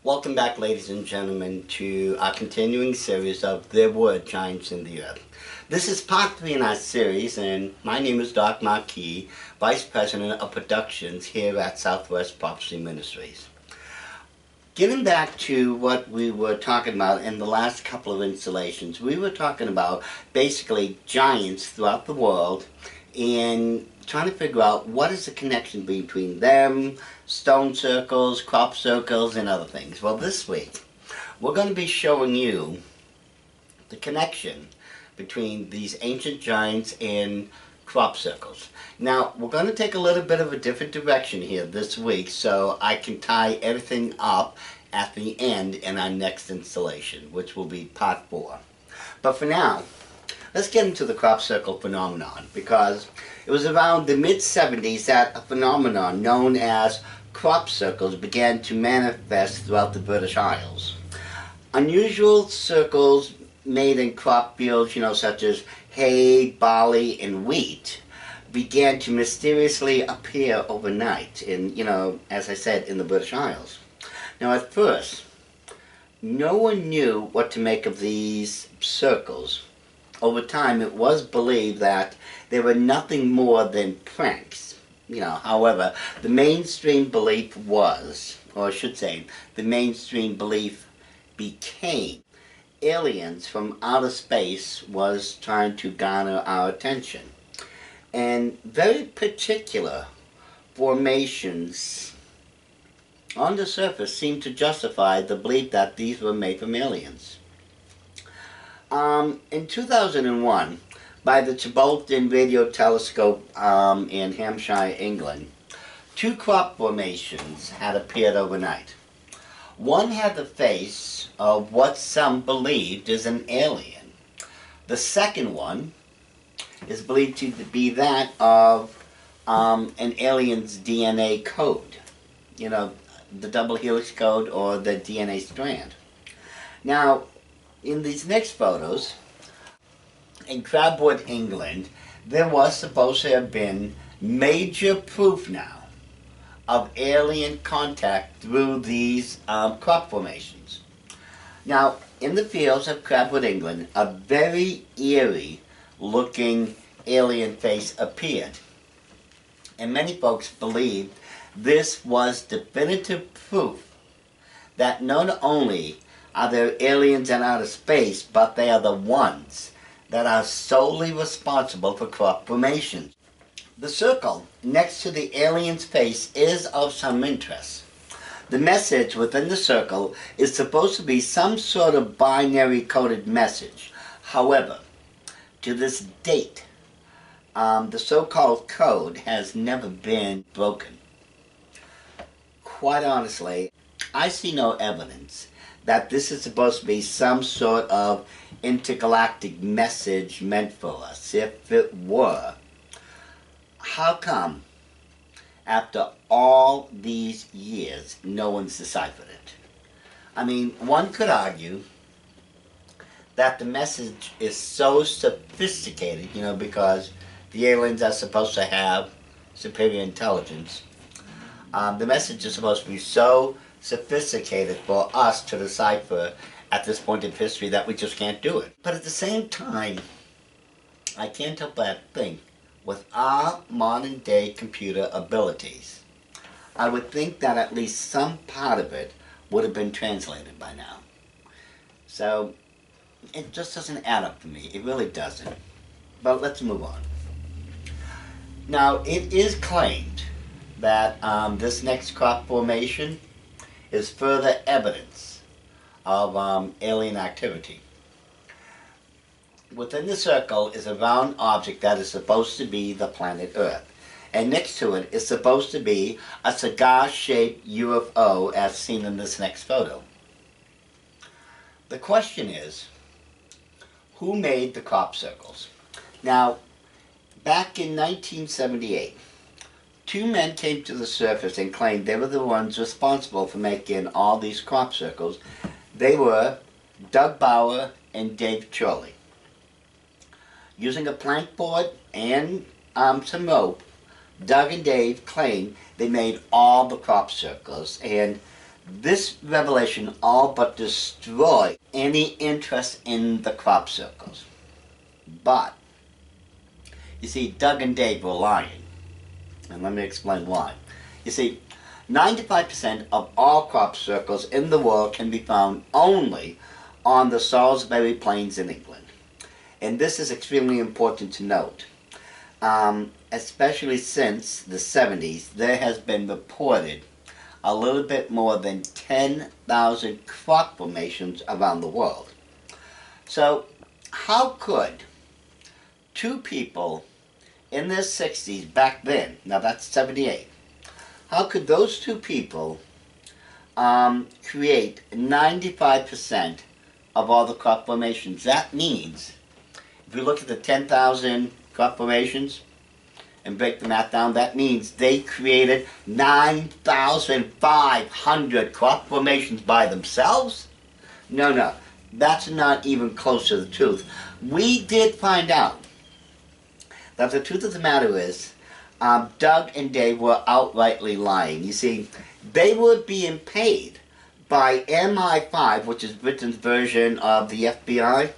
Welcome back, ladies and gentlemen, to our continuing series of There Were Giants in the Earth. This is part 3 in our series, and my name is Dr. Marquis, Vice President of Productions here at Southwest Prophecy Ministries. Getting back to what we were talking about in the last couple of installations, we were talking about basically giants throughout the world and trying to figure out what is the connection between them, stone circles, crop circles, and other things. Well, this week we're going to be showing you the connection between these ancient giants and crop circles. Now, we're going to take a little bit of a different direction here this week so I can tie everything up at the end in our next installation, which will be part 4. But for now, let's get into the crop circle phenomenon, because it was around the mid-70s that a phenomenon known as crop circles began to manifest throughout the British Isles. Unusual circles made in crop fields, such as hay, barley, and wheat, began to mysteriously appear overnight in, as I said, in the British Isles. Now, at first, no one knew what to make of these circles. Over time, it was believed that they were nothing more than pranks. However, the mainstream belief was, or I should say, the mainstream belief became, aliens from outer space was trying to garner our attention. And very particular formations on the surface seemed to justify the belief that these were made from aliens. In 2001, by the Debunking radio telescope in Hampshire, England, 2 crop formations had appeared overnight. One had the face of what some believed is an alien. The second one is believed to be that of an alien's DNA code. The double helix code or the DNA strand. Now, in these next photos, in Crabwood, England, there was supposed to have been major proof now of alien contact through these crop formations. Now, in the fields of Crabwood, England, a very eerie looking alien face appeared. And many folks believed this was definitive proof that not only are there aliens in outer space, but they are the ones that are solely responsible for crop formations. The circle next to the alien's face is of some interest. The message within the circle is supposed to be some sort of binary coded message. However, to this date, the so-called code has never been broken. Quite honestly, I see no evidence that this is supposed to be some sort of intergalactic message meant for us. If it were, how come after all these years no one's deciphered it? I mean, one could argue that the message is so sophisticated, because the aliens are supposed to have superior intelligence. The message is supposed to be so sophisticated for us to decipher at this point in history that we just can't do it. But at the same time, I can't help but think, with our modern day computer abilities, I would think that at least some part of it would have been translated by now. So it just doesn't add up to me. It really doesn't. But let's move on. Now, it is claimed that this next crop formation is further evidence of alien activity. Within the circle is a round object that is supposed to be the planet Earth. And next to it is supposed to be a cigar-shaped UFO as seen in this next photo. The question is, who made the crop circles? Now, back in 1978, 2 men came to the surface and claimed they were the ones responsible for making all these crop circles. They were Doug Bauer and Dave Chorley. Using a plank board and some rope, Doug and Dave claimed they made all the crop circles, and This revelation all but destroyed any interest in the crop circles. But, you see, Doug and Dave were lying. And let me explain why. You see, 95% of all crop circles in the world can be found only on the Salisbury Plains in England. And this is extremely important to note. Especially since the 70s, there has been reported a little bit more than 10,000 crop formations around the world. So, how could two people in their 60s back then, now that's 78, how could those two people create 95% of all the crop formations? That means, if you look at the 10,000 crop formations and break the math down, that means they created 9,500 crop formations by themselves? No, that's not even close to the truth. We did find out that the truth of the matter is, Doug and Dave were outrightly lying. You see, they were being paid by MI5, which is Britain's version of the FBI,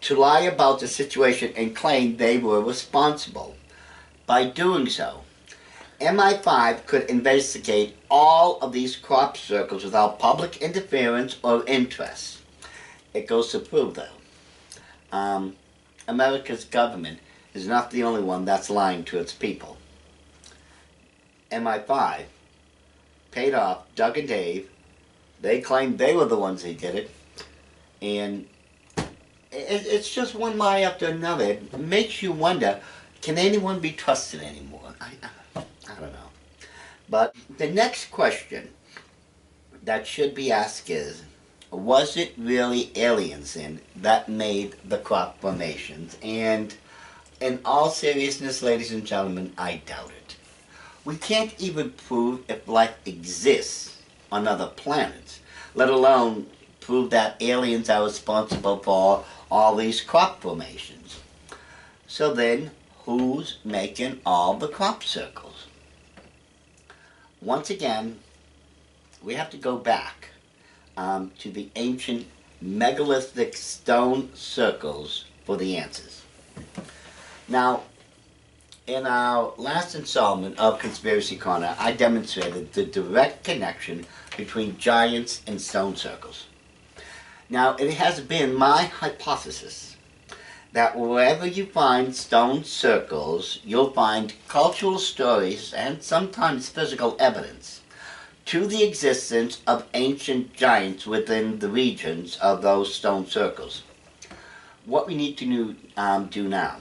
to lie about the situation and claim they were responsible. By doing so, MI5 could investigate all of these crop circles without public interference or interest. It goes to prove, though, America's government is not the only one that's lying to its people. MI5 paid off Doug and Dave. They claimed they were the ones who did it. And it's just one lie after another. It makes you wonder, can anyone be trusted anymore? I don't know. But the next question that should be asked is, was it really aliens then that made the crop formations? And in all seriousness, ladies and gentlemen, I doubt it. We can't even prove if life exists on other planets, let alone prove that aliens are responsible for all these crop formations. So then, who's making all the crop circles? Once again, we have to go back to the ancient megalithic stone circles for the answers. Now, in our last installment of Conspiracy Corner, I demonstrated the direct connection between giants and stone circles. Now, it has been my hypothesis that wherever you find stone circles, you'll find cultural stories and sometimes physical evidence to the existence of ancient giants within the regions of those stone circles. What we need to do now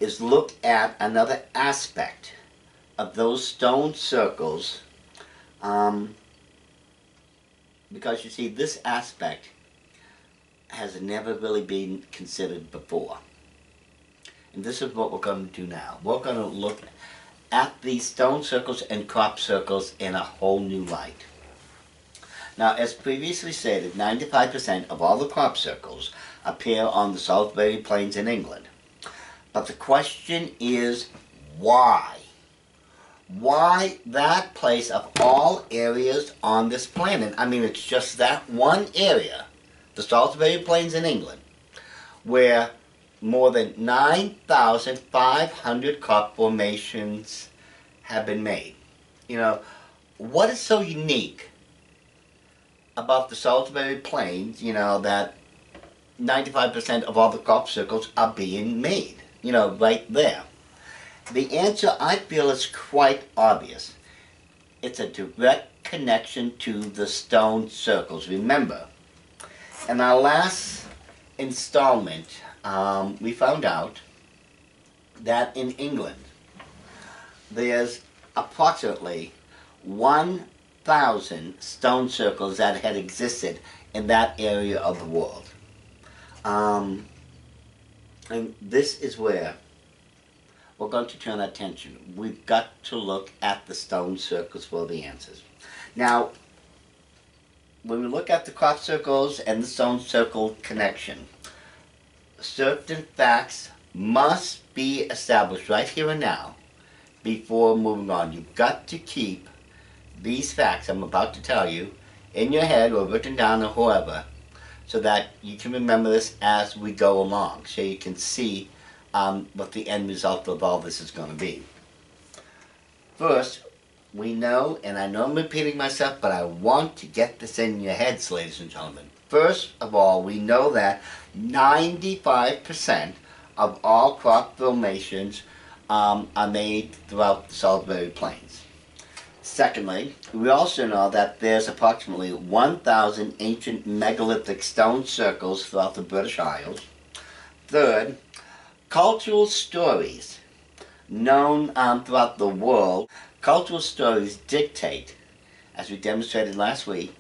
is look at another aspect of those stone circles, because you see, this aspect has never really been considered before. And this is what we're going to do now. We're going to look at these stone circles and crop circles in a whole new light. Now, as previously stated, 95% of all the crop circles appear on the Salisbury Plains in England. But the question is, why? Why that place of all areas on this planet? I mean, it's just that one area, the Salisbury Plains in England, where more than 9,500 crop formations have been made. You know, what is so unique about the Salisbury Plains, you know, that 95% of all the crop circles are being made, you know, right there? The answer, I feel, is quite obvious. It's a direct connection to the stone circles. Remember, in our last installment, we found out that in England, there's approximately 1,000 stone circles that had existed in that area of the world. And this is where we're going to turn our attention. We've got to look at the stone circles for the answers. Now, when we look at the crop circles and the stone circle connection, certain facts must be established right here and now before moving on. You've got to keep these facts I'm about to tell you in your head or written down or whoever, so that you can remember this as we go along, so you can see what the end result of all this is going to be. First, we know, and I know I'm repeating myself, but I want to get this in your heads, ladies and gentlemen. First of all, we know that 95% of all crop formations are made throughout the Salisbury Plains. Secondly, we also know that there's approximately 1,000 ancient megalithic stone circles throughout the British Isles. Third, cultural stories known throughout the world. Cultural stories dictate, as we demonstrated last week,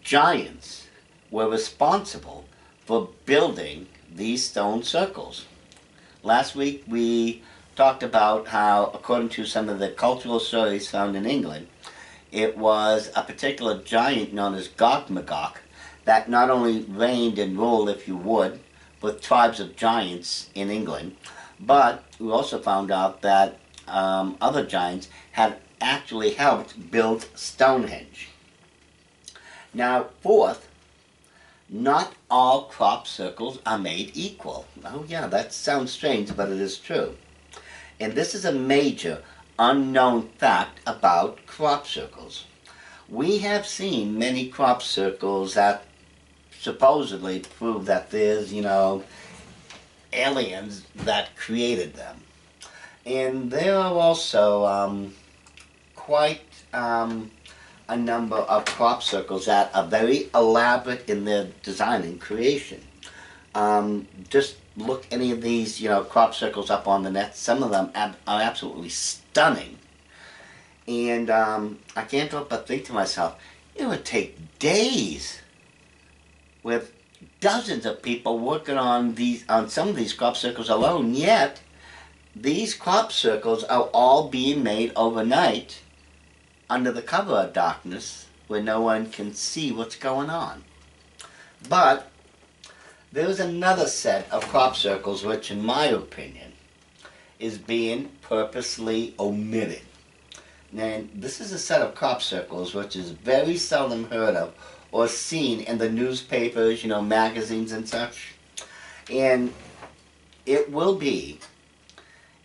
giants were responsible for building these stone circles. Last week we talked about how, according to some of the cultural stories found in England, it was a particular giant known as Gog Magog that not only reigned and ruled, if you would, with tribes of giants in England, but we also found out that other giants had actually helped build Stonehenge. Now, fourth, not all crop circles are made equal. Oh yeah, that sounds strange, but it is true. And this is a major unknown fact about crop circles. We have seen many crop circles that supposedly prove that there's, aliens that created them. And there are also quite a number of crop circles that are very elaborate in their design and creation. Just look any of these, crop circles up on the net. Some of them are absolutely stunning. And I can't help but think to myself, it would take days with dozens of people working on some of these crop circles alone. Yet these crop circles are all being made overnight under the cover of darkness where no one can see what's going on. But there's another set of crop circles which, in my opinion, is being purposely omitted. And this is a set of crop circles which is very seldom heard of or seen in the newspapers, magazines and such. And it will be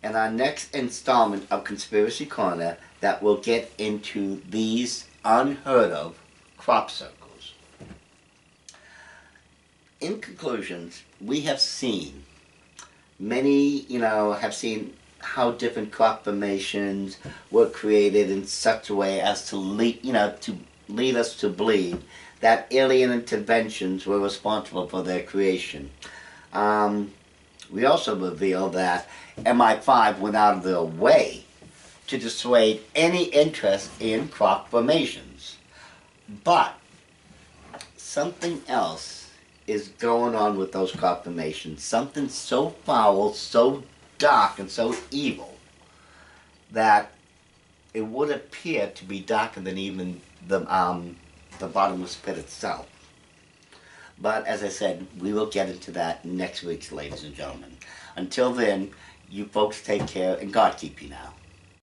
in our next installment of Conspiracy Corner that will get into these unheard of crop circles. In conclusions, we have seen many, have seen how different crop formations were created in such a way as to lead us to believe that alien interventions were responsible for their creation. We also reveal that MI5 went out of their way to dissuade any interest in crop formations. But something else is going on with those crop formations. Something so foul, so dark, and so evil that it would appear to be darker than even the bottomless pit itself. But as I said, we will get into that next week, ladies and gentlemen. Until then, you folks take care, and God keep you now.